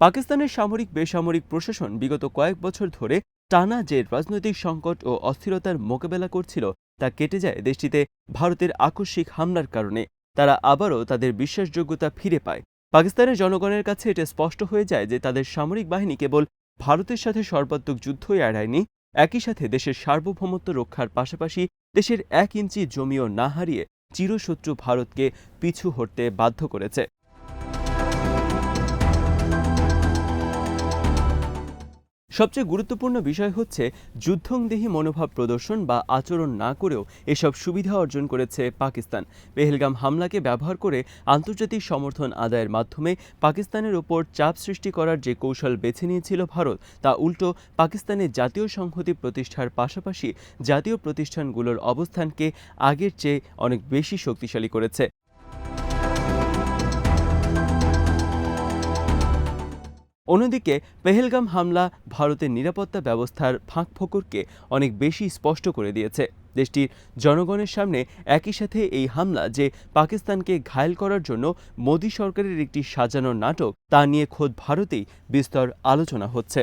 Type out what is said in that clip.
পাকিস্তানের সামরিক বেসামরিক প্রশাসন বিগত কয়েক বছর ধরে টানা যে রাজনৈতিক সংকট ও অস্থিরতার মোকাবেলা করছিল তা কেটে যায় দেশটিতে ভারতের আকস্মিক হামলার কারণে। তারা আবারও তাদের বিশ্বাসযোগ্যতা ফিরে পায়। পাকিস্তানের জনগণের কাছে এটা স্পষ্ট হয়ে যায় যে তাদের সামরিক বাহিনী কেবল ভারতের সাথে সর্বাত্মক যুদ্ধই এড়ায়নি, একই সাথে দেশের সার্বভৌমত্ব রক্ষার পাশাপাশি দেশের 1 ইঞ্চি জমিও না হারিয়ে চিরশত্রু ভারতকে পিছু হটতে বাধ্য করেছে। সবচেয়ে গুরুত্বপূর্ণ বিষয় হচ্ছে যুদ্ধংদেহী মনোভাব প্রদর্শন বা আচরণ না করেও এসব সুবিধা অর্জন করেছে পাকিস্তান। পেহেলগাম হামলাকে ব্যবহার করে আন্তর্জাতিক সমর্থন আদায়ের মাধ্যমে পাকিস্তানের ওপর চাপ সৃষ্টি করার যে কৌশল বেছে নিয়েছিল ভারত, তা উল্টো পাকিস্তানের জাতীয় সংহতি প্রতিষ্ঠার পাশাপাশি জাতীয় প্রতিষ্ঠানগুলোর অবস্থানকে আগের চেয়ে অনেক বেশি শক্তিশালী করেছে। অন্যদিকে পেহেলগাম হামলা ভারতের নিরাপত্তা ব্যবস্থার ফাঁকফোকরকে অনেক বেশি স্পষ্ট করে দিয়েছে। দেশটির জনগণের সামনে একই সাথে এই হামলা যে পাকিস্তানকে ঘায়েল করার জন্য মোদী সরকারের একটি সাজানো নাটক, তা নিয়ে খোদ ভারতেই বিস্তর আলোচনা হচ্ছে।